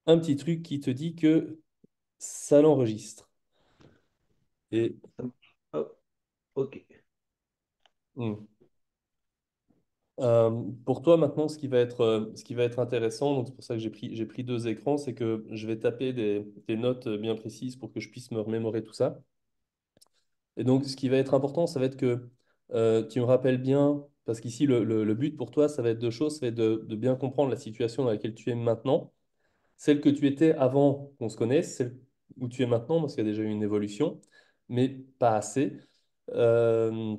un petit truc qui te dit que ça l'enregistre. Et Ça marche. Oh, ok. hmm. Pour toi maintenant, ce qui va être intéressant, donc c'est pour ça que j'ai pris deux écrans, c'est que je vais taper des notes bien précises pour que je puisse me remémorer tout ça. Et donc, ce qui va être important, ça va être que tu me rappelles bien, parce qu'ici, le but pour toi, ça va être deux choses. Ça va être de bien comprendre la situation dans laquelle tu es maintenant, celle que tu étais avant qu'on se connaisse, celle où tu es maintenant, parce qu'il y a déjà eu une évolution, mais pas assez. Euh,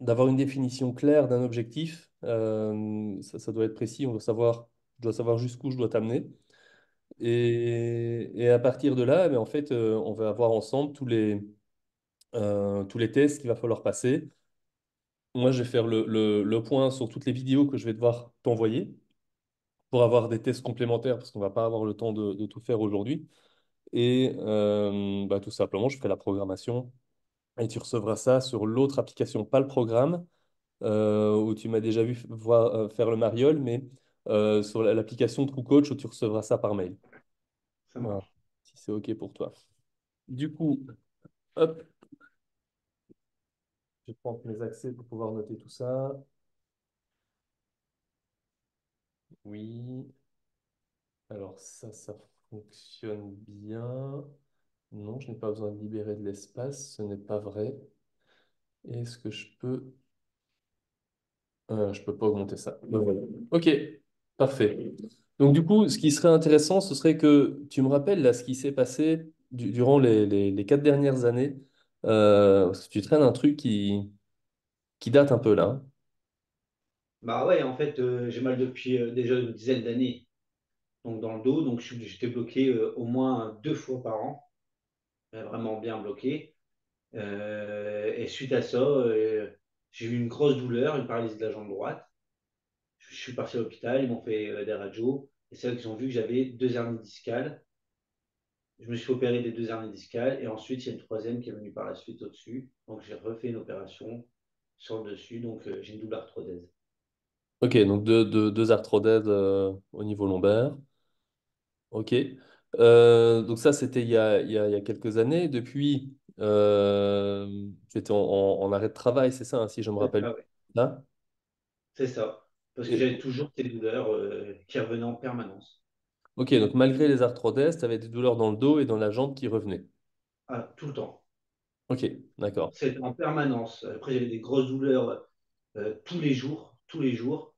D'avoir une définition claire d'un objectif, ça doit être précis, je dois savoir jusqu'où je dois t'amener. Et à partir de là, eh bien, en fait, on va avoir ensemble tous les tests qu'il va falloir passer. Moi, je vais faire le point sur toutes les vidéos que je vais devoir t'envoyer pour avoir des tests complémentaires parce qu'on va pas avoir le temps de tout faire aujourd'hui. Et bah, tout simplement, je ferai la programmation et tu recevras ça sur l'autre application, pas le programme où tu m'as déjà vu faire le mariole, mais sur l'application TrueCoach où tu recevras ça par mail. Ça Voilà, marche. si c'est OK pour toi. Du coup, hop, je vais prendre mes accès pour pouvoir noter tout ça. Oui. Alors ça fonctionne bien. Non, je n'ai pas besoin de libérer de l'espace, ce n'est pas vrai. Est-ce que je peux... je peux pas augmenter ça. Ben voilà. Ok, parfait. Donc du coup, ce qui serait intéressant, ce serait que tu me rappelles là ce qui s'est passé durant les 4 dernières années. Parce que tu traînes un truc qui date un peu là, hein. Bah ouais, en fait, j'ai mal depuis déjà une dizaine d'années donc dans le dos. Donc j'étais bloqué au moins 2 fois par an, vraiment bien bloqué. Et suite à ça, j'ai eu une grosse douleur, une paralysie de la jambe droite. Je suis parti à l'hôpital, ils m'ont fait des radios. Et c'est là qu'ils ont vu que j'avais 2 hernies discales. Je me suis opéré des 2 hernies discales. Et ensuite, il y a une troisième qui est venue par la suite au-dessus. Donc j'ai refait une opération sur le dessus. Donc j'ai une double arthrodèse. Ok, donc deux arthrodèses au niveau lombaire. Ok. Donc ça, c'était il y a quelques années. Depuis, tu étais en arrêt de travail, c'est ça, hein, si je me C'est rappelle ça, ouais. bien. C'est ça. Parce que Et, j'avais toujours ces douleurs qui revenaient en permanence. ok, donc malgré les arthrodèses, tu avais des douleurs dans le dos et dans la jambe qui revenaient. Ah, tout le temps. Ok, d'accord. C'était en permanence. Après, j'avais des grosses douleurs tous les jours, tous les jours.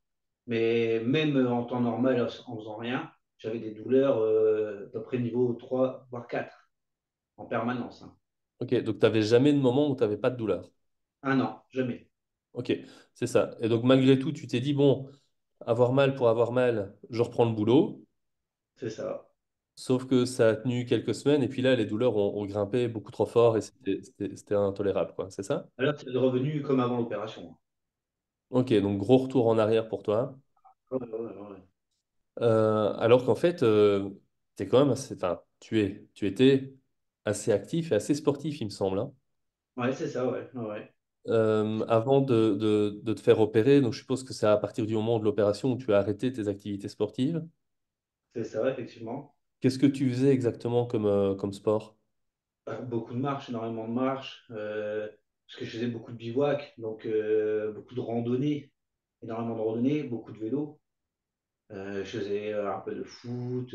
Mais même en temps normal, en faisant rien, j'avais des douleurs à peu près niveau 3 voire 4 en permanence, hein. Ok, donc tu n'avais jamais de moment où tu n'avais pas de douleur. Un an, jamais. Ok, c'est ça. Et donc malgré tout, tu t'es dit, bon, avoir mal pour avoir mal, je reprends le boulot. C'est ça. Sauf que ça a tenu quelques semaines et puis là, les douleurs ont grimpé beaucoup trop fort et c'était intolérable, quoi. C'est ça? Alors, c'est revenu comme avant l'opération, hein. Ok, donc gros retour en arrière pour toi. Ouais, ouais, ouais, ouais. Alors qu'en fait, t'es quand même enfin, tu étais assez actif et assez sportif, il me semble, hein. Ouais, c'est ça, ouais, ouais, ouais. Avant de te faire opérer, donc je suppose que c'est à partir du moment de l'opération où tu as arrêté tes activités sportives. C'est ça, effectivement. Qu'est-ce que tu faisais exactement comme sport? Beaucoup de marches, énormément de marches, parce que je faisais beaucoup de bivouac, donc beaucoup de randonnées, énormément de randonnées, beaucoup de vélo. Je faisais un peu de foot,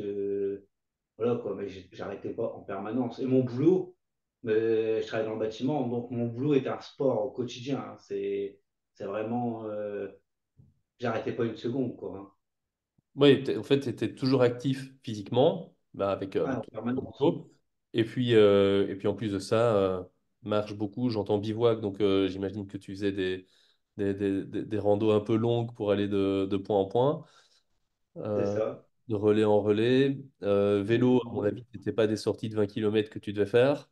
voilà quoi, mais j'arrêtais pas en permanence. Et mon boulot, je travaille dans le bâtiment, donc mon boulot était un sport au quotidien, hein. C'est vraiment, j'arrêtais pas une seconde, quoi, hein. Oui, en fait, tu étais toujours actif physiquement, bah, Ah, avec en ton permanence. boulot. Et puis en plus de ça, marche beaucoup, j'entends bivouac, donc j'imagine que tu faisais des randos un peu longues pour aller de point en point, C'est euh, ça. de relais en relais. Vélo, à mon Exactement. avis, ce n'était pas des sorties de 20 kilomètres que tu devais faire.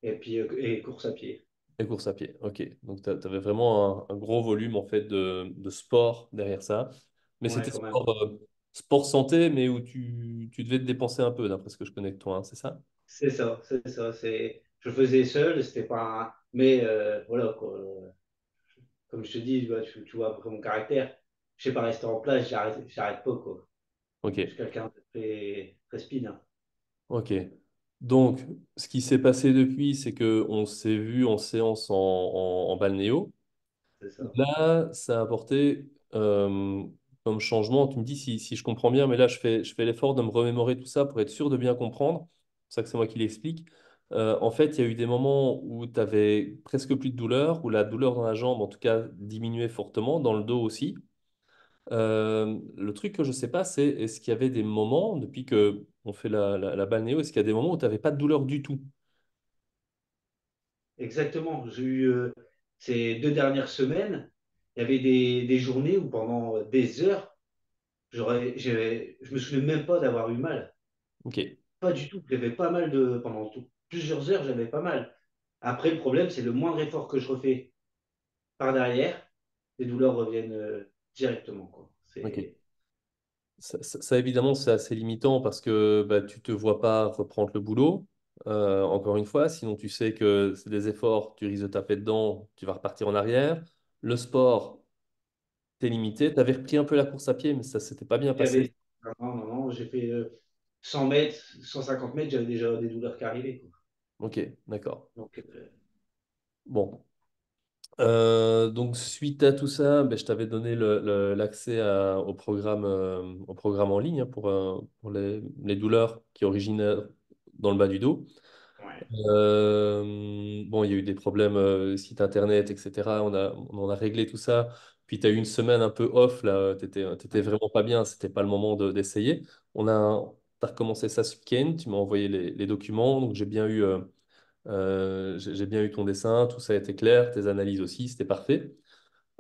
Et puis, et course à pied. Et course à pied, ok. Donc tu avais vraiment un gros volume en fait de sport derrière ça. Mais Ouais, c'était quand même. sport santé, mais où tu devais te dépenser un peu, d'après ce que je connais de toi, hein, c'est ça? C'est ça, c'est ça. Je le faisais seul, c'était pas mais voilà, quoi. Comme je te dis, bah, tu vois après mon caractère. Je sais pas rester en place, j'arrête pas, quoi. Ok. Je suis quelqu'un de très speed, hein. Ok. Donc, ce qui s'est passé depuis, c'est que on s'est vu en séance en balnéo. C'est ça. Là, ça a apporté comme changement. Tu me dis si je comprends bien, mais là, je fais l'effort de me remémorer tout ça pour être sûr de bien comprendre. C'est pour ça que c'est moi qui l'explique. En fait, il y a eu des moments où tu avais presque plus de douleur, où la douleur dans la jambe, en tout cas, diminuait fortement, dans le dos aussi. Le truc que je sais pas, c'est est-ce qu'il y avait des moments, depuis que on fait la balnéo, est-ce qu'il y a des moments où tu n'avais pas de douleur du tout? Exactement. J'ai eu ces 2 dernières semaines, il y avait des journées où pendant des heures, je me souviens même pas d'avoir eu mal. Ok, Pas du tout. J'avais pas mal pendant plusieurs heures, j'avais pas mal. Après, le problème, c'est le moindre effort que je refais par derrière, les douleurs reviennent directement, quoi. ok. C'est Ça, évidemment, c'est assez limitant parce que bah, tu te vois pas reprendre le boulot, encore une fois, sinon tu sais que c'est des efforts, tu risques de taper dedans, tu vas repartir en arrière. Le sport, t'es limité. Tu avais repris un peu la course à pied, mais ça s'était pas bien passé. j'avais. Non, non, non, j'ai fait 100 mètres, 150 mètres, j'avais déjà des douleurs qui arrivaient, quoi. Ok, d'accord. Donc, Bon. Donc, suite à tout ça, ben, je t'avais donné l'accès au programme en ligne hein, pour les douleurs qui originent dans le bas du dos. ouais. Bon, il y a eu des problèmes site internet, etc. On en a réglé tout ça. Puis tu as eu une semaine un peu off, là, t'étais vraiment pas bien, c'était pas le moment d'essayer. T'as recommencé ça ce week-end, tu m'as envoyé les documents, donc j'ai bien eu ton dessin, tout ça a été clair, tes analyses aussi, c'était parfait.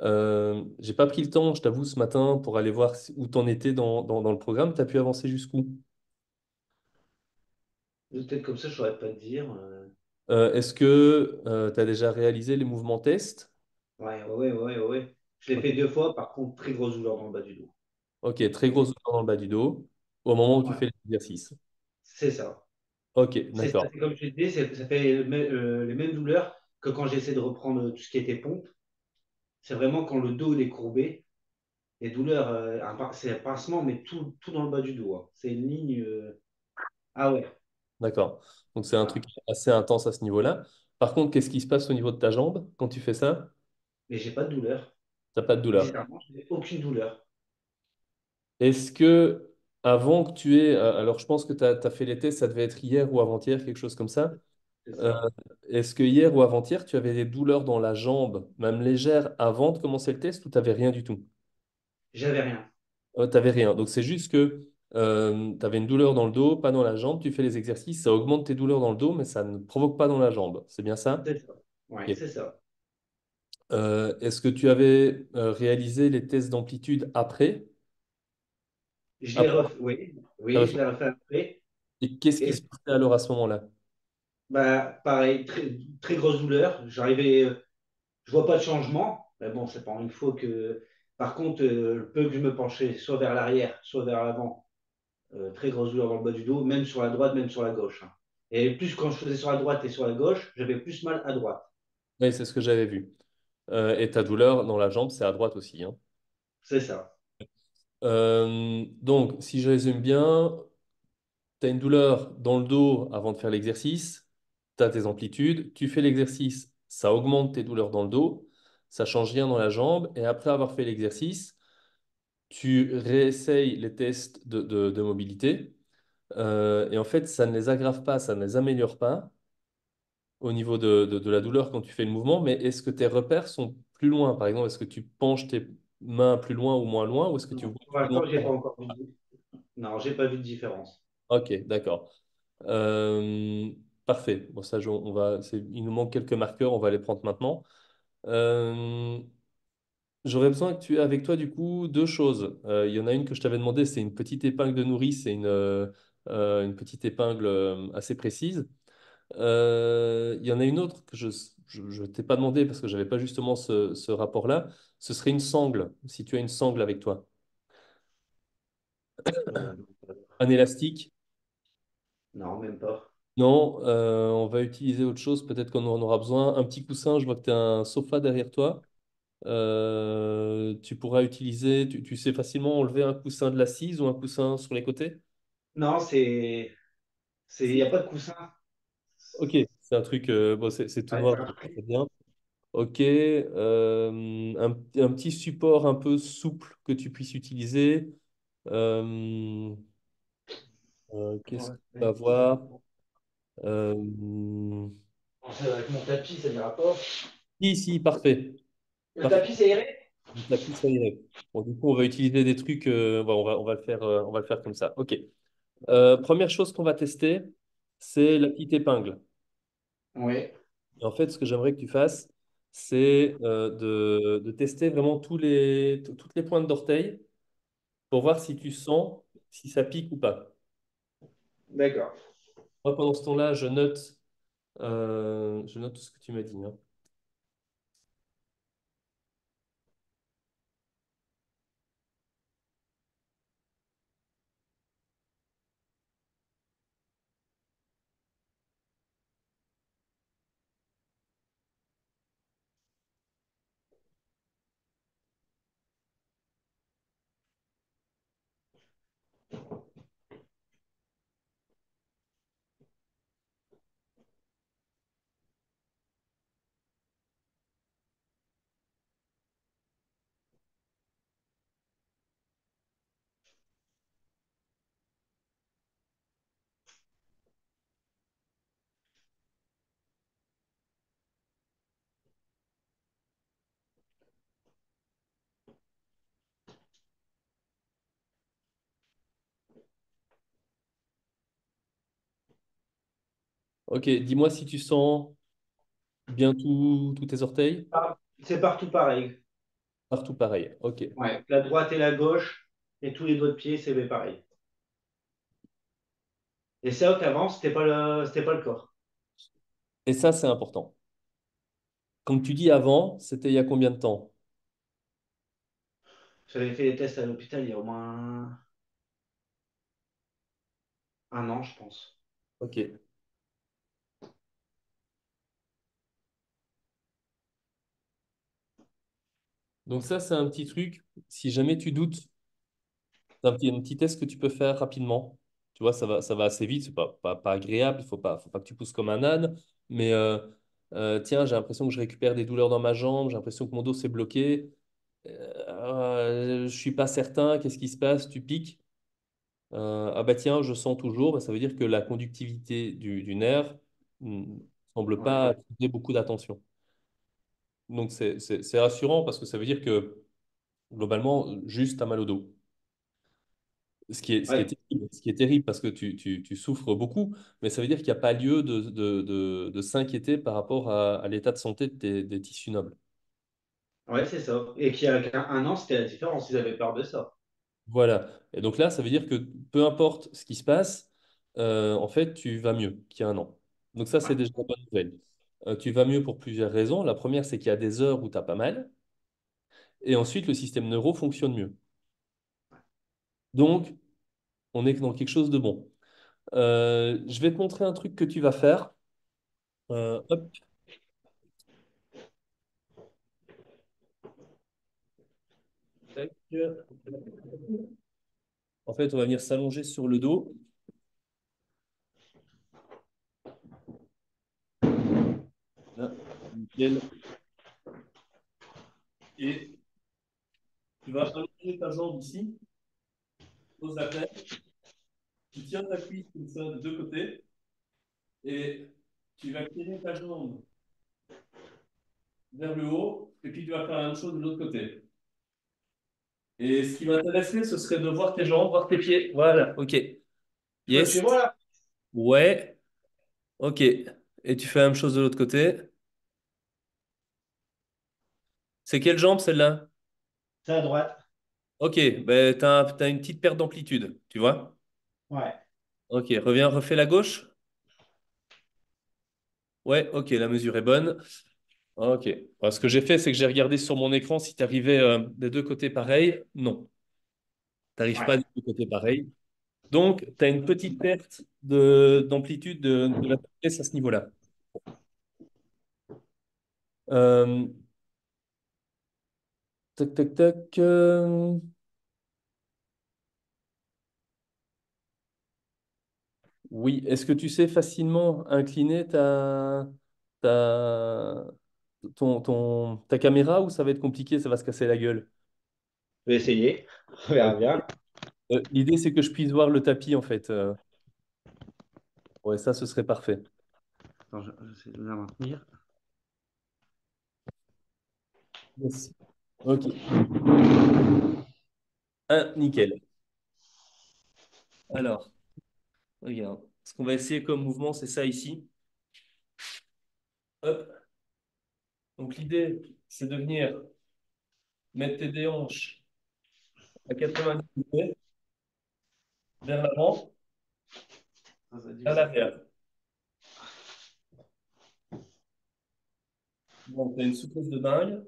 J'ai pas pris le temps, je t'avoue, ce matin pour aller voir où t'en étais dans le programme. T'as pu avancer jusqu'où? Peut-être comme ça, je ne saurais pas te dire. Est-ce que tu as déjà réalisé les mouvements tests? Ouais, ouais, ouais, ouais, ouais. Je l'ai Ok, fait 2 fois, par contre, très grosse douleur dans le bas du dos. ok, très Et grosse douleur dans le bas du dos au moment où tu ouais, fais l'exercice. c'est ça. Ok, C'est ça, d'accord, c'est comme je te disais, ça fait les mêmes douleurs que quand j'essaie de reprendre tout ce qui était pompe. C'est vraiment quand le dos il est courbé, les douleurs, c'est un pincement, mais tout dans le bas du dos, hein. C'est une ligne. Ah ouais, d'accord. Donc c'est un truc voilà. assez intense à ce niveau-là. Par contre, qu'est-ce qui se passe au niveau de ta jambe quand tu fais ça? Mais j'ai pas de douleur. T'as pas de douleur. Bizarrement, je n'ai aucune douleur. Est-ce que avant que tu aies, alors je pense que tu as fait les tests, ça devait être hier ou avant-hier, quelque chose comme ça. C'est Euh, ça. Est-ce que hier ou avant-hier, tu avais des douleurs dans la jambe, même légères, avant de commencer le test ou tu n'avais rien du tout? J'avais rien. Tu n'avais rien. Donc c'est juste que tu avais une douleur dans le dos, pas dans la jambe. Tu fais les exercices, ça augmente tes douleurs dans le dos, mais ça ne provoque pas dans la jambe. C'est bien ça? C'est ça. Ouais, Ok. c'est ça. Est-ce que tu avais réalisé les tests d'amplitude après? Je l'ai Après, refait. Oui, oui, t'avais je fait- l'ai refait après. Et qu'est-ce qui Et se passait alors à ce moment-là? bah, pareil, très grosse douleur. Je vois pas de changement. Mais bon, c'est pas une fois que. Par contre, le peu que je me penchais, soit vers l'arrière, soit vers l'avant, très grosse douleur dans le bas du dos, même sur la droite, même sur la gauche, hein. Et plus quand je faisais sur la droite et sur la gauche, j'avais plus mal à droite. Oui, c'est ce que j'avais vu. Et ta douleur dans la jambe, c'est à droite aussi, hein. C'est ça. Donc, si je résume bien, tu as une douleur dans le dos avant de faire l'exercice, tu as tes amplitudes, tu fais l'exercice, ça augmente tes douleurs dans le dos, ça change rien dans la jambe, et après avoir fait l'exercice, tu réessayes les tests de mobilité, et en fait, ça ne les aggrave pas, ça ne les améliore pas au niveau de la douleur quand tu fais le mouvement, mais est-ce que tes repères sont plus loin? Par exemple, est-ce que tu penches tes mains plus loin ou moins loin, ou est-ce que tu Non, vois pour plus loin? l'instant, j'ai pas encore vu. Non, j'ai pas vu de différence. Ok, d'accord. Euh, Parfait. Bon, ça, il nous manque quelques marqueurs, on va les prendre maintenant. Euh, J'aurais besoin que tu aies avec toi, du coup, deux choses. Il y en a une que je t'avais demandé, c'est une petite épingle de nourrice, c'est une petite épingle assez précise. Il y en a une autre que je t'ai pas demandé parce que j'avais pas justement ce rapport-là. Ce serait une sangle, si tu as une sangle avec toi. Non, Un élastique. non, même pas. Non, on va utiliser autre chose. Peut-être qu'on en aura besoin. Un petit coussin. Je vois que tu as un sofa derrière toi. Tu pourras utiliser, tu sais facilement enlever un coussin de l'assise ou un coussin sur les côtés? Non, il n'y a pas de coussin. Ok, c'est un truc, bon, c'est tout Ouais, noir, c'est un donc truc. c'est bien. Ok, un petit support un peu souple que tu puisses utiliser. Euh, qu'est-ce Ouais, qu'on va ouais. voir? Euh, Avec mon tapis, ça n'ira pas. si, si, parfait. Le Parfait. tapis, c'est aéré? Le tapis, ça irait. Bon, du coup, on va utiliser des trucs, bon, on va le faire, on va le faire comme ça. Ok. Première chose qu'on va tester, c'est la petite épingle. Oui. Et en fait, ce que j'aimerais que tu fasses, c'est de tester vraiment toutes les pointes d'orteil pour voir si tu sens si ça pique ou pas. D'accord. Moi, pendant ce temps-là, je note tout ce que tu m'as dit, hein. Ok, dis-moi si tu sens bien tous tes orteils. C'est partout pareil. Partout pareil. Ok. Ouais. La droite et la gauche, et tous les doigts de pied, c'est pareil. Et c'est vrai qu'avant, c'était pas le corps. Et ça, c'est important. Comme tu dis avant, c'était il y a combien de temps? J'avais fait des tests à l'hôpital il y a au moins 1 an, je pense. Ok. Donc ça, c'est un petit truc. Si jamais tu doutes, c'est un petit test que tu peux faire rapidement. Tu vois, ça va assez vite. C'est pas agréable. Il faut pas que tu pousses comme un âne. Mais tiens, j'ai l'impression que je récupère des douleurs dans ma jambe. J'ai l'impression que mon dos s'est bloqué. Je suis pas certain. Qu'est-ce qui se passe? Tu piques. Ah bah tiens, je sens toujours. Bah, ça veut dire que la conductivité du nerf semble Ouais. pas attirer beaucoup d'attention. Donc c'est rassurant parce que ça veut dire que globalement, juste t'as mal au dos. Ouais. Ce qui est terrible parce que tu souffres beaucoup, mais ça veut dire qu'il n'y a pas lieu de s'inquiéter par rapport à l'état de santé de des tissus nobles. Ouais, c'est ça. Et qu'il y a un an, c'était la différence. Ils avaient peur de ça. Voilà. Et donc là, ça veut dire que peu importe ce qui se passe, en fait, tu vas mieux qu'il y a un an. Donc ça, c'est Ouais. déjà une bonne nouvelle. Tu vas mieux pour plusieurs raisons. La première, c'est qu'il y a des heures où tu as pas mal. Et ensuite, le système neuro fonctionne mieux. Donc, on est dans quelque chose de bon. Je vais te montrer un truc que tu vas faire. Hop, tac. En fait, on va venir s'allonger sur le dos. Là, nickel. Et tu vas allonger ta jambe ici, pose la tête, tu tiens ta cuisse comme ça de deux côtés et tu vas tirer ta jambe vers le haut et puis tu vas faire la même chose de l'autre côté. Et ce qui m'intéresserait, ce serait de voir tes jambes, voir tes pieds. Voilà, ok. Tu peux me Yes. suivre là? Ouais, ok. Et tu fais la même chose de l'autre côté. C'est quelle jambe celle-là? C'est à droite. Ok, ben, t'as une petite perte d'amplitude, tu vois? Ouais. Ok, reviens, refais la gauche. Ouais, ok, la mesure est bonne. Ok. Alors, ce que j'ai fait, c'est que j'ai regardé sur mon écran si tu arrivais des deux côtés pareil. Non, tu n'arrives pas Ouais. des deux côtés pareil. Donc, tu as une petite perte d'amplitude de la pièce à ce niveau-là. Euh, Tac, tac, tac. Oui, est-ce que tu sais facilement incliner ta, ta caméra ou ça va être compliqué, ça va se casser la gueule? Je vais essayer. On verra Ok. bien. L'idée, c'est que je puisse voir le tapis, en fait. Ouais, ça, ce serait parfait. Attends, j'essaie de bien maintenir. Yes. Ok. Ah, nickel. Alors, regarde. Ce qu'on va essayer comme mouvement, c'est ça ici. Hop. Donc, l'idée, c'est de venir mettre tes déhanches à 90 degrés vers l'avant, Ça dit vers ça. l'arrière. Donc, tu as une souplesse de dingue.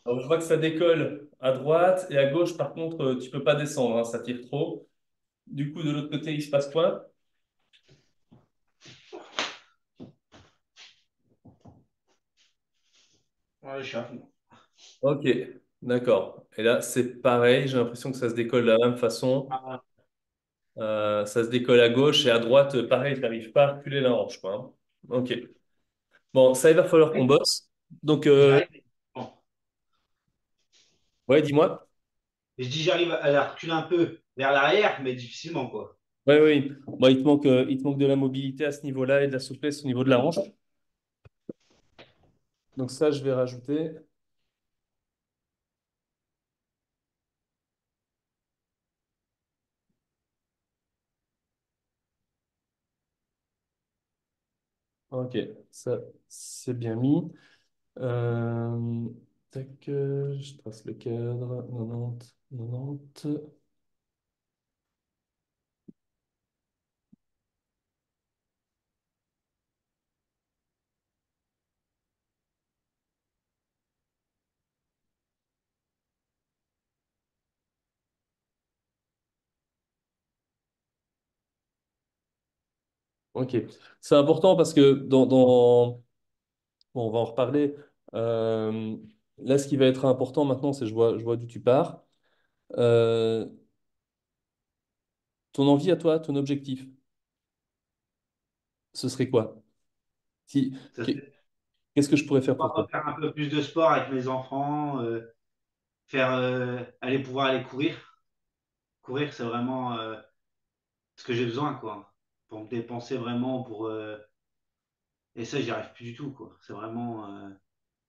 Alors, je vois que ça décolle à droite et à gauche, par contre, tu peux pas descendre, hein, ça tire trop. Du coup, de l'autre côté, il se passe quoi? Ouais, je suis à fond. Ok, d'accord. Et là, c'est pareil, j'ai l'impression que ça se décolle de la même façon. Ah, Ça se décolle à gauche et à droite, pareil, tu n'arrives pas à reculer la hanche, quoi, hein. Ok. Bon, ça, il va falloir qu'on bosse. Donc, j'arrive. Bon. ouais, dis-moi. Et je dis, j'arrive à la reculer un peu vers l'arrière, mais difficilement, quoi. Oui, oui. Bon, il te manque de la mobilité à ce niveau-là et de la souplesse au niveau de la hanche. Donc, ça, je vais rajouter. Ok, ça, c'est bien mis. Euh, tac, je trace le cadre. 90, 90. Ok. C'est important parce que bon, on va en reparler. Euh, Là, ce qui va être important maintenant, c'est je vois d'où tu pars. Euh, Ton envie à toi, ton objectif, ce serait quoi? Si, Ça, qu'est- c'est Qu'est-ce que je pourrais faire pour toi? pouvoir faire un peu plus de sport avec mes enfants, aller pouvoir aller courir. Courir, c'est vraiment ce que j'ai besoin, quoi. Pour me dépenser vraiment, et ça, j'y arrive plus du tout, quoi. C'est vraiment.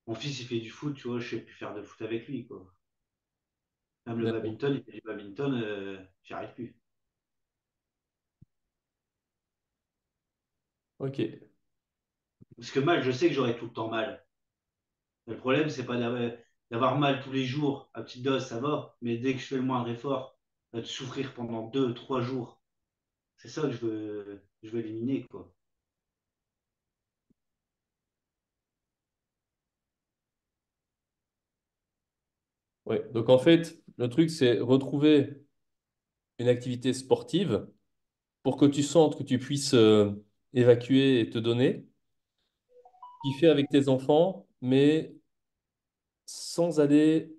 Mon fils, il fait du foot, tu vois, je sais plus faire de foot avec lui, quoi. Même le D'accord. badminton, il fait du badminton, j'y arrive plus. Ok. Parce que mal, je sais que j'aurai tout le temps mal. Mais le problème, c'est pas d'avoir mal tous les jours à petite dose, ça va. Mais dès que je fais le moindre effort, de souffrir pendant 2, 3 jours, c'est ça que je veux éliminer, quoi. Ouais. Donc en fait, le truc, c'est retrouver une activité sportive pour que tu sentes que tu puisses évacuer et te donner, qui fait avec tes enfants, mais sans aller,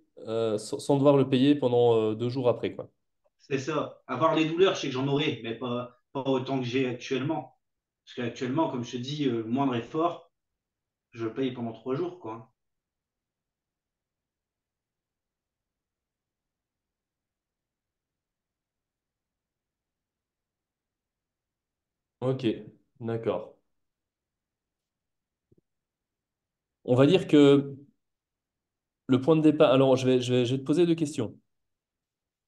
sans devoir le payer pendant 2 jours après, quoi. C'est ça. Avoir les douleurs, je sais que j'en aurai, mais pas autant que j'ai actuellement. Parce qu'actuellement, comme je te dis, le moindre effort, je le paye pendant 3 jours, quoi. Ok, d'accord. On va dire que le point de départ. Alors, je vais te poser 2 questions.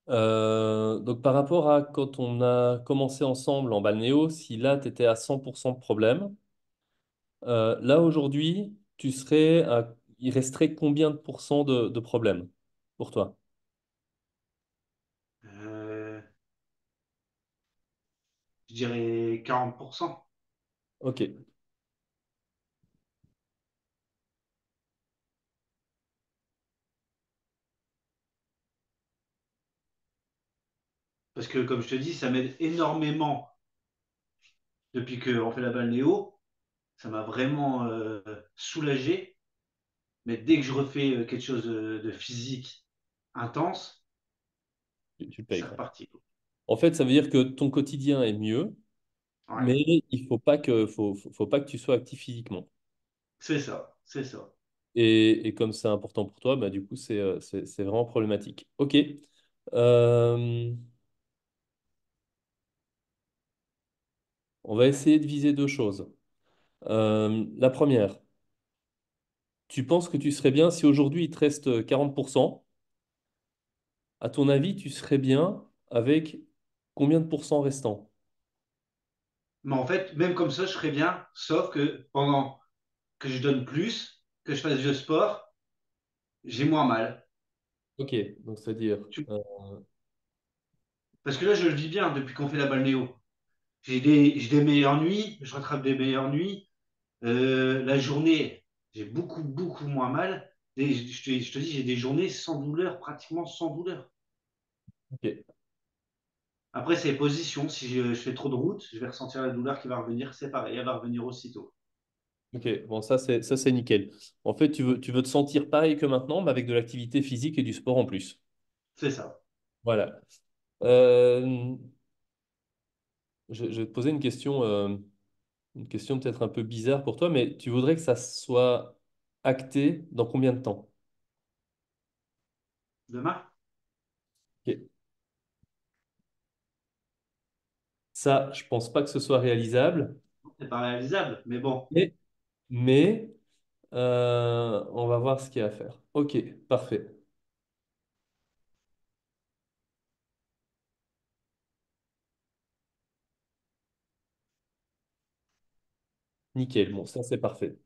Donc, par rapport à quand on a commencé ensemble en balnéo, si là, tu étais à 100% de problème, là, aujourd'hui, il resterait combien de pourcents de problème pour toi? Euh, je dirais 40%. Ok, Parce que, comme je te dis, ça m'aide énormément depuis qu'on fait la balnéo. Ça m'a vraiment soulagé. Mais dès que je refais quelque chose de physique intense, Tu le payes, c'est quoi. reparti. En fait, ça veut dire que ton quotidien est mieux, Ouais, mais il faut pas que tu sois actif physiquement. c'est ça, c'est ça. Et comme c'est important pour toi, bah, du coup, c'est vraiment problématique. Ok. Euh, on va essayer de viser deux choses. La première, tu penses que tu serais bien si aujourd'hui il te reste 40%. À ton avis, tu serais bien avec combien de pourcents restants? Mais en fait, même comme ça, je serais bien, sauf que pendant que je donne plus, que je fasse du sport, j'ai moins mal. Ok, donc c'est-à-dire, Parce que là, je le vis bien depuis qu'on fait la balnéo. J'ai des meilleures nuits, je rattrape des meilleures nuits. La journée, j'ai beaucoup, beaucoup moins mal. Et je te dis, j'ai des journées sans douleur, pratiquement sans douleur. ok, Après, c'est les positions. Si je fais trop de route, je vais ressentir la douleur qui va revenir. C'est pareil, elle va revenir aussitôt. ok, bon, ça c'est nickel. En fait, tu veux te sentir pareil que maintenant, mais avec de l'activité physique et du sport en plus. C'est ça. Voilà. Euh, je vais te poser une question peut-être un peu bizarre pour toi, mais tu voudrais que ça soit acté dans combien de temps? Demain, Ok. Ça, je pense pas que ce soit réalisable, c'est pas réalisable. Mais bon, mais on va voir ce qu'il y a à faire. Ok, parfait. Nickel. Bon, ça c'est parfait.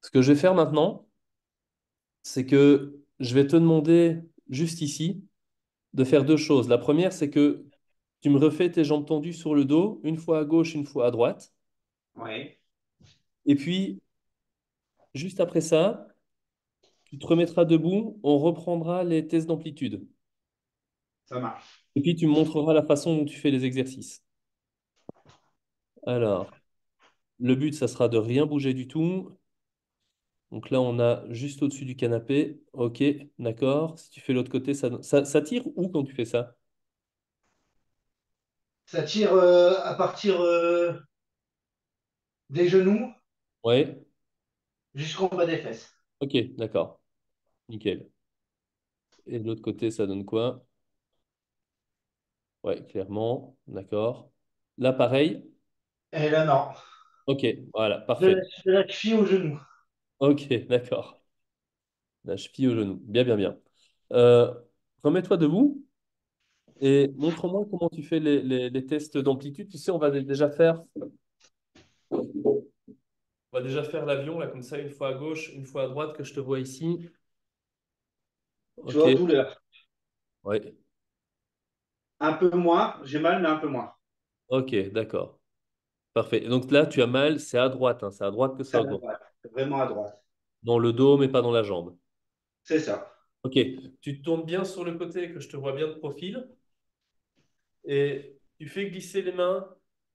Ce que je vais faire maintenant, c'est que je vais te demander juste ici de faire deux choses. La première, c'est que tu me refais tes jambes tendues sur le dos, une fois à gauche, une fois à droite. ouais, Et puis, juste après ça, tu te remettras debout, on reprendra les tests d'amplitude. ça marche. Et puis, tu me montreras la façon dont tu fais les exercices. Alors, le but, ça sera de rien bouger du tout. Donc là, on a juste au-dessus du canapé. Ok, d'accord. Si tu fais l'autre côté, ça tire où quand tu fais ça? Ça tire à partir des genoux Ouais, jusqu'en bas des fesses. ok, d'accord. Nickel. Et de l'autre côté, ça donne quoi? Ouais, clairement. D'accord. Là, pareil. Et là, non. Ok, voilà, De la, parfait. de la cheville au genou. Ok, d'accord. La cheville au genou. Bien, bien, bien. Euh, remets-toi debout et montre-moi comment tu fais les tests d'amplitude. Tu sais, on va déjà faire l'avion, là, comme ça, une fois à gauche, une fois à droite, que je te vois ici. Tu Ok. vois, douleur. Ouais. Un peu moins, j'ai mal, mais un peu moins. Ok, d'accord. Parfait. Et donc là, tu as mal, c'est à droite, hein, c'est à droite que C'est ça à augmente. droite, vraiment à droite. Dans le dos, mais pas dans la jambe. C'est ça. Ok. Tu te tournes bien sur le côté, que je te vois bien de profil. Et tu fais glisser les mains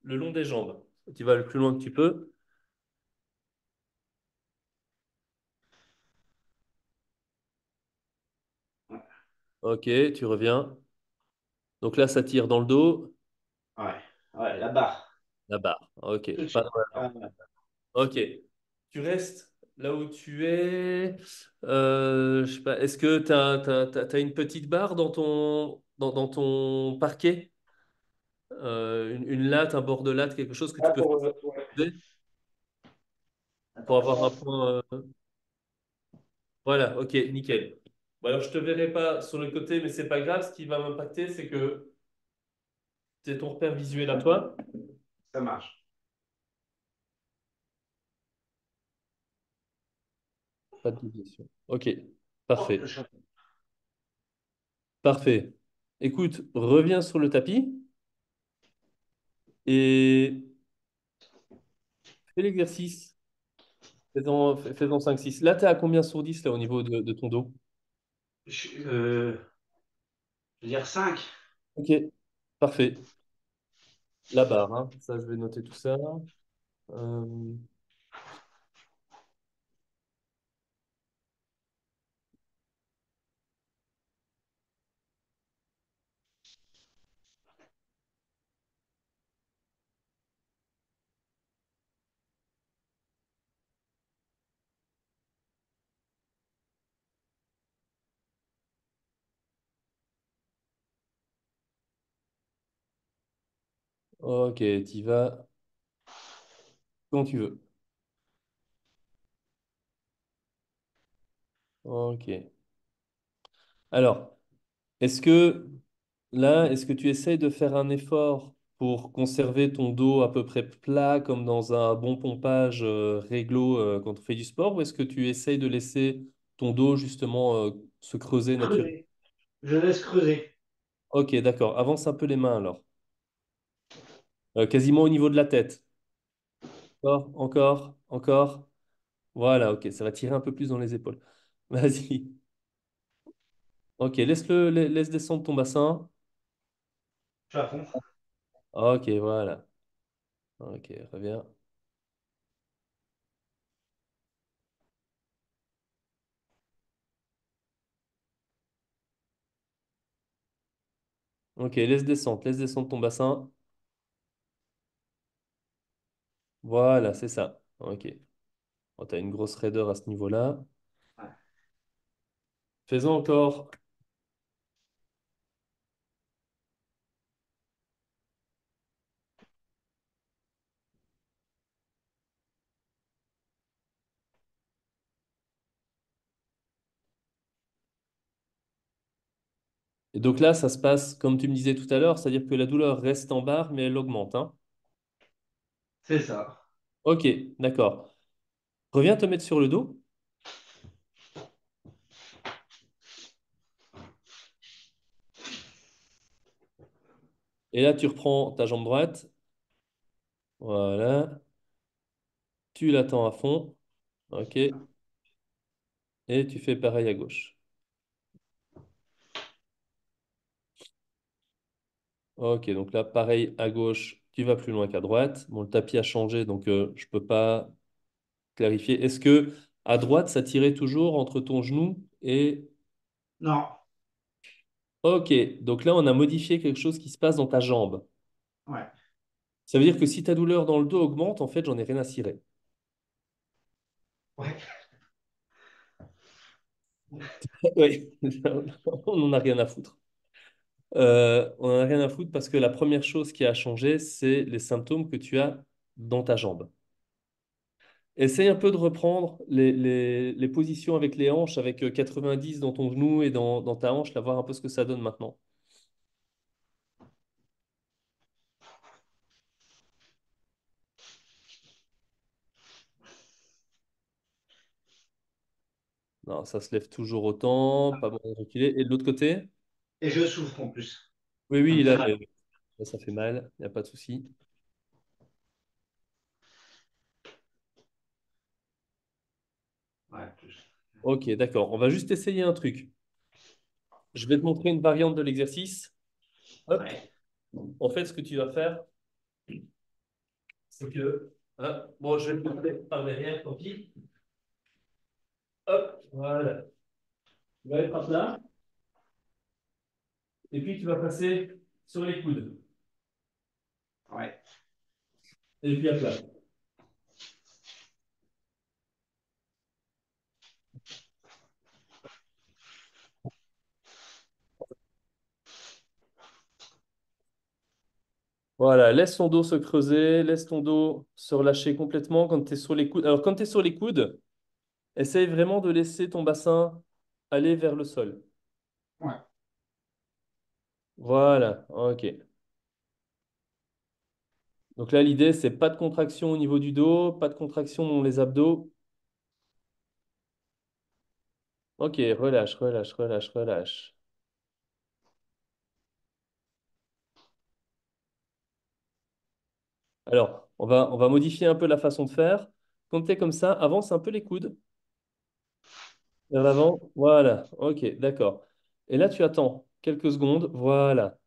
le long des jambes. Tu vas le plus loin que tu peux. Ok, tu reviens. Donc là, ça tire dans le dos, Ouais, ouais, la barre, la barre. Ok, tout de pas suite. dans la jambe. Ok. Tu restes là où tu es. Je sais pas, est-ce que tu as une petite barre dans ton parquet? Une latte, un bord de latte, quelque chose que tu Ah, peux ouais. faire pour Attends. avoir un point. Voilà, ok, nickel. Bon, alors, je te verrai pas sur le côté, mais c'est pas grave. Ce qui va m'impacter, c'est que c'est ton repère visuel à toi. Ça marche. Pas de déviation. Ok, Oh, le parfait. chat. Parfait. Écoute, reviens sur le tapis et fais l'exercice. Fais-en 5-6. Là, tu es à combien sur 10 là, au niveau de ton dos? Je veux dire 5. Ok, parfait. La barre, hein. Ça, je vais noter tout ça. Euh, ok, t'y vas quand tu veux. Ok. Alors, est-ce que est-ce que tu essayes de faire un effort pour conserver ton dos à peu près plat, comme dans un bon pompage réglo quand on fait du sport, ou est-ce que tu essayes de laisser ton dos justement se creuser naturellement? Creuser. Je laisse creuser. Ok, d'accord. Avance un peu les mains alors. Quasiment au niveau de la tête. Encore, encore, encore. Voilà, ok, ça va tirer un peu plus dans les épaules. Vas-y. Ok, laisse descendre ton bassin. Je suis à fond. Ok, voilà. Ok, reviens. Ok, laisse descendre ton bassin. Voilà, c'est ça. Ok. Oh, tu as une grosse raideur à ce niveau-là. Ouais. Fais-en encore. Et donc là, ça se passe comme tu me disais tout à l'heure, c'est-à-dire que la douleur reste en barre, mais elle augmente, hein. C'est ça. Ok, d'accord. Reviens te mettre sur le dos. Et là, tu reprends ta jambe droite. Voilà. Tu l'attends à fond. Ok. Et tu fais pareil à gauche. Ok, donc là, pareil à gauche, tu vas plus loin qu'à droite. Bon, le tapis a changé, donc je peux pas clarifier. Est-ce que à droite, ça tirait toujours entre ton genou et... Non. Ok, donc là, on a modifié quelque chose qui se passe dans ta jambe. Ouais. Ça veut dire que si ta douleur dans le dos augmente, en fait, j'en ai rien à cirer. Ouais. Oui, on n'en a rien à foutre. On n'en a rien à foutre parce que la première chose qui a changé, c'est les symptômes que tu as dans ta jambe. Essaye un peu de reprendre les positions avec les hanches, avec 90 dans ton genou et dans ta hanche, là, voir un peu ce que ça donne maintenant. Non, ça se lève toujours autant, pas moyen de reculer. Et de l'autre côté? Et je souffre en plus. Oui, Ça me oui, fait mal. là, ça fait mal, il n'y a pas de souci. Ouais, plus. Ok, d'accord. On va juste essayer un truc. Je vais te montrer une variante de l'exercice. Hop. Ouais. En fait, ce que tu vas faire, c'est que... bon, je vais te montrer par derrière, tant pis. Hop, voilà. Tu vas être à plat. Et puis, tu vas passer sur les coudes. Ouais. Et puis à plat. Voilà, laisse ton dos se creuser, laisse ton dos se relâcher complètement quand tu es sur les coudes. Alors, quand tu es sur les coudes, essaye vraiment de laisser ton bassin aller vers le sol. Ouais. Voilà, ok. Donc là, l'idée, c'est pas de contraction au niveau du dos, pas de contraction dans les abdos. Ok, relâche, relâche, relâche, relâche. Alors, on va modifier un peu la façon de faire. Quand tu es comme ça, avance un peu les coudes vers l'avant. Voilà, ok, d'accord. Et là, tu attends quelques secondes. Voilà.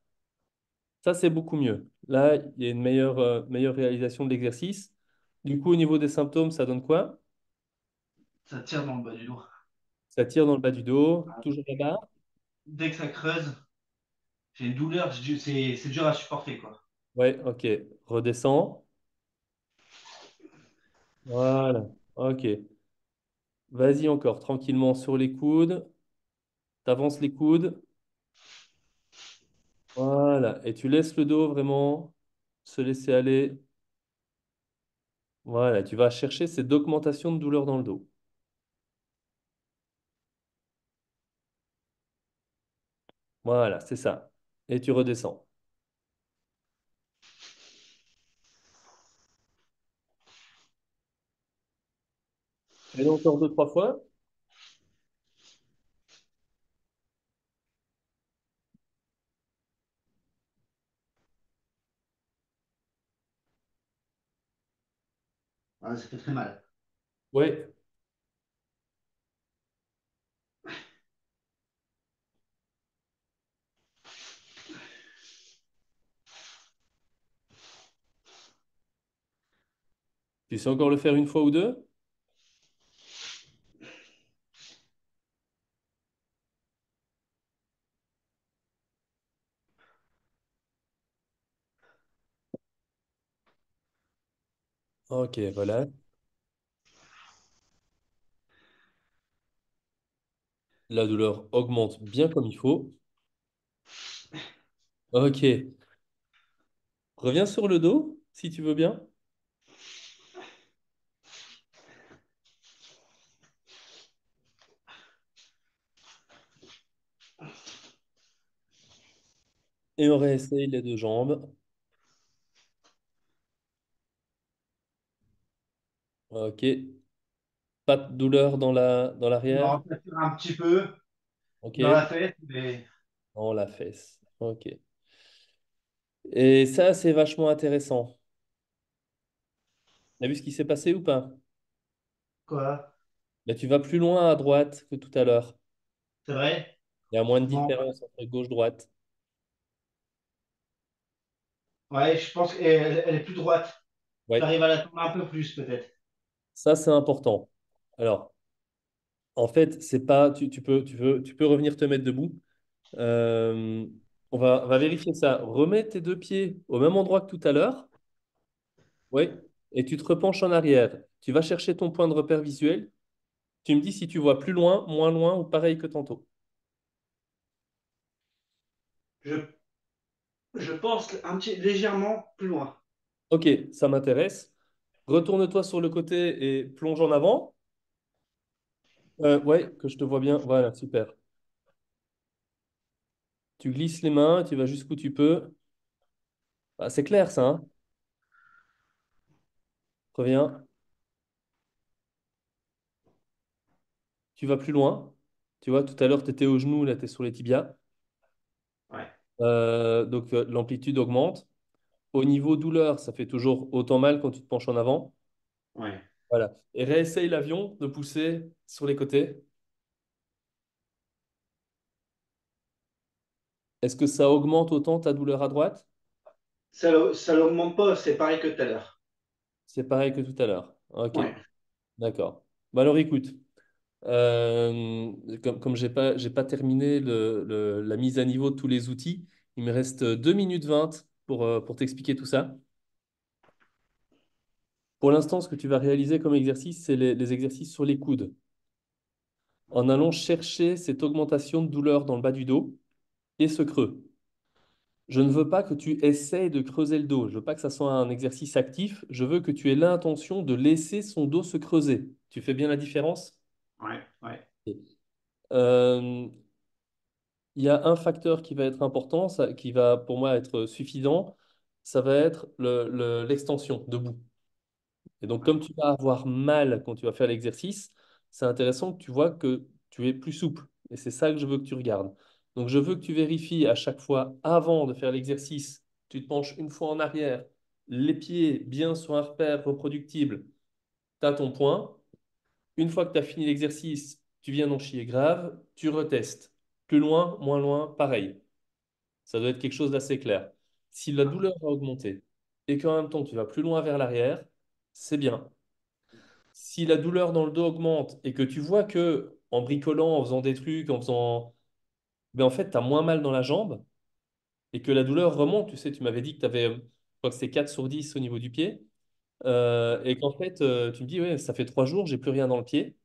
Ça, c'est beaucoup mieux. Là, il y a une meilleure réalisation de l'exercice. Du coup, au niveau des symptômes, ça donne quoi? Ça tire dans le bas du dos. Ça tire dans le bas du dos, toujours là-bas. Dès que ça creuse, j'ai une douleur, c'est dur à supporter, quoi. Ouais, ok. Redescends. Voilà. Ok. Vas-y encore, tranquillement sur les coudes. T'avances les coudes. Voilà. Et tu laisses le dos vraiment se laisser aller. Voilà. Tu vas chercher cette augmentation de douleur dans le dos. Voilà, c'est ça. Et tu redescends. Et encore deux, trois fois. Ah, ça fait très mal. Ouais. Tu sais encore le faire une fois ou deux? Ok, voilà. La douleur augmente bien comme il faut. Ok. Reviens sur le dos, si tu veux bien. Et on réessaye les deux jambes. Ok. Pas de douleur dans l'arrière. Non, ça tire un petit peu dans Ok. la tête, mais Dans la fesse. Ok. Et ça, c'est vachement intéressant. T'as vu ce qui s'est passé ou pas? quoi? Là, tu vas plus loin à droite que tout à l'heure. C'est vrai? Il y a moins de Non. différence entre gauche-droite. Ouais, je pense qu'elle est plus droite. Ouais. J'arrive à la tourner un peu plus, peut-être. Ça, c'est important. Alors, en fait, c'est pas. Tu peux revenir te mettre debout. Euh, on va vérifier ça. Remets tes deux pieds au même endroit que tout à l'heure. Oui. Et tu te repenches en arrière. Tu vas chercher ton point de repère visuel. Tu me dis si tu vois plus loin, moins loin ou pareil que tantôt. Je, je pense un petit, légèrement plus loin. Ok, ça m'intéresse. Retourne-toi sur le côté et plonge en avant. Ouais, que je te vois bien. Voilà, super. Tu glisses les mains, tu vas jusqu'où tu peux. Ah, c'est clair ça, hein? Reviens. Tu vas plus loin. Tu vois, tout à l'heure, tu étais au genou, là, tu es sur les tibias. Ouais, Donc, l'amplitude augmente. Au niveau douleur, ça fait toujours autant mal quand tu te penches en avant. ouais. Voilà. Et réessaye l'avion de pousser sur les côtés. Est-ce que ça augmente autant ta douleur à droite? Ça l'augmente pas, c'est pareil que tout à l'heure. C'est pareil que tout à l'heure. Ok, Ouais, d'accord. Bah alors écoute, comme j'ai pas terminé la mise à niveau de tous les outils, il me reste 2 minutes 20 pour t'expliquer tout ça. Pour l'instant, ce que tu vas réaliser comme exercice, c'est les exercices sur les coudes, en allant chercher cette augmentation de douleur dans le bas du dos et ce creux. Je ne veux pas que tu essayes de creuser le dos. Je veux pas que ça soit un exercice actif. Je veux que tu aies l'intention de laisser son dos se creuser. Tu fais bien la différence? ouais, ouais, Euh, il y a un facteur qui va être important, qui va pour moi être suffisant, ça va être l'extension debout. Et donc, ouais. comme tu vas avoir mal quand tu vas faire l'exercice, c'est intéressant que tu vois que tu es plus souple. Et c'est ça que je veux que tu regardes. Donc, je veux que tu vérifies à chaque fois, avant de faire l'exercice, tu te penches une fois en arrière, les pieds bien sur un repère reproductible, tu as ton point. Une fois que tu as fini l'exercice, tu viens d'en chier grave, tu retestes. Plus loin, moins loin, pareil. Ça doit être quelque chose d'assez clair. Si la douleur va augmenter et qu'en même temps tu vas plus loin vers l'arrière, c'est bien. Si la douleur dans le dos augmente et que tu vois que en bricolant, en faisant des trucs, en faisant... Ben en fait, tu as moins mal dans la jambe et que la douleur remonte. Tu sais, tu m'avais dit que tu avais, je crois que c'est 4 sur 10 au niveau du pied. Et qu'en fait, tu me dis, ouais, ça fait 3 jours, j'ai plus rien dans le pied.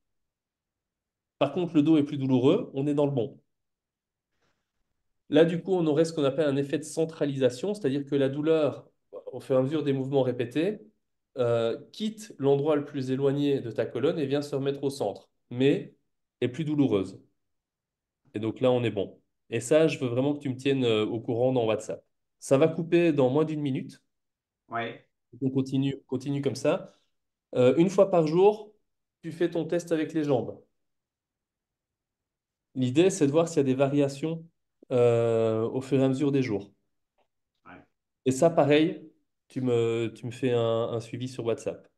Par contre, le dos est plus douloureux, on est dans le bon. Là, du coup, on aurait ce qu'on appelle un effet de centralisation, c'est-à-dire que la douleur, au fur et à mesure des mouvements répétés, quitte l'endroit le plus éloigné de ta colonne et vient se remettre au centre, mais est plus douloureuse. Et donc là, on est bon. Et ça, je veux vraiment que tu me tiennes au courant dans WhatsApp. Ça va couper dans moins d'une minute. Ouais, On continue, continue comme ça. Une fois par jour, tu fais ton test avec les jambes. L'idée, c'est de voir s'il y a des variations au fur et à mesure des jours. ouais. Et ça, pareil, tu me fais un suivi sur WhatsApp.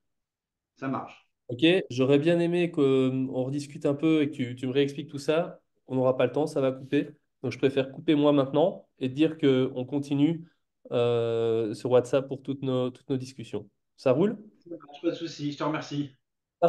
Ça marche. Ok, j'aurais bien aimé qu'on rediscute un peu et que tu me réexpliques tout ça. On n'aura pas le temps, ça va couper. Donc je préfère couper moi maintenant et te dire qu'on continue sur WhatsApp pour toutes nos discussions. Ça roule? Ça marche, pas de souci, je te remercie.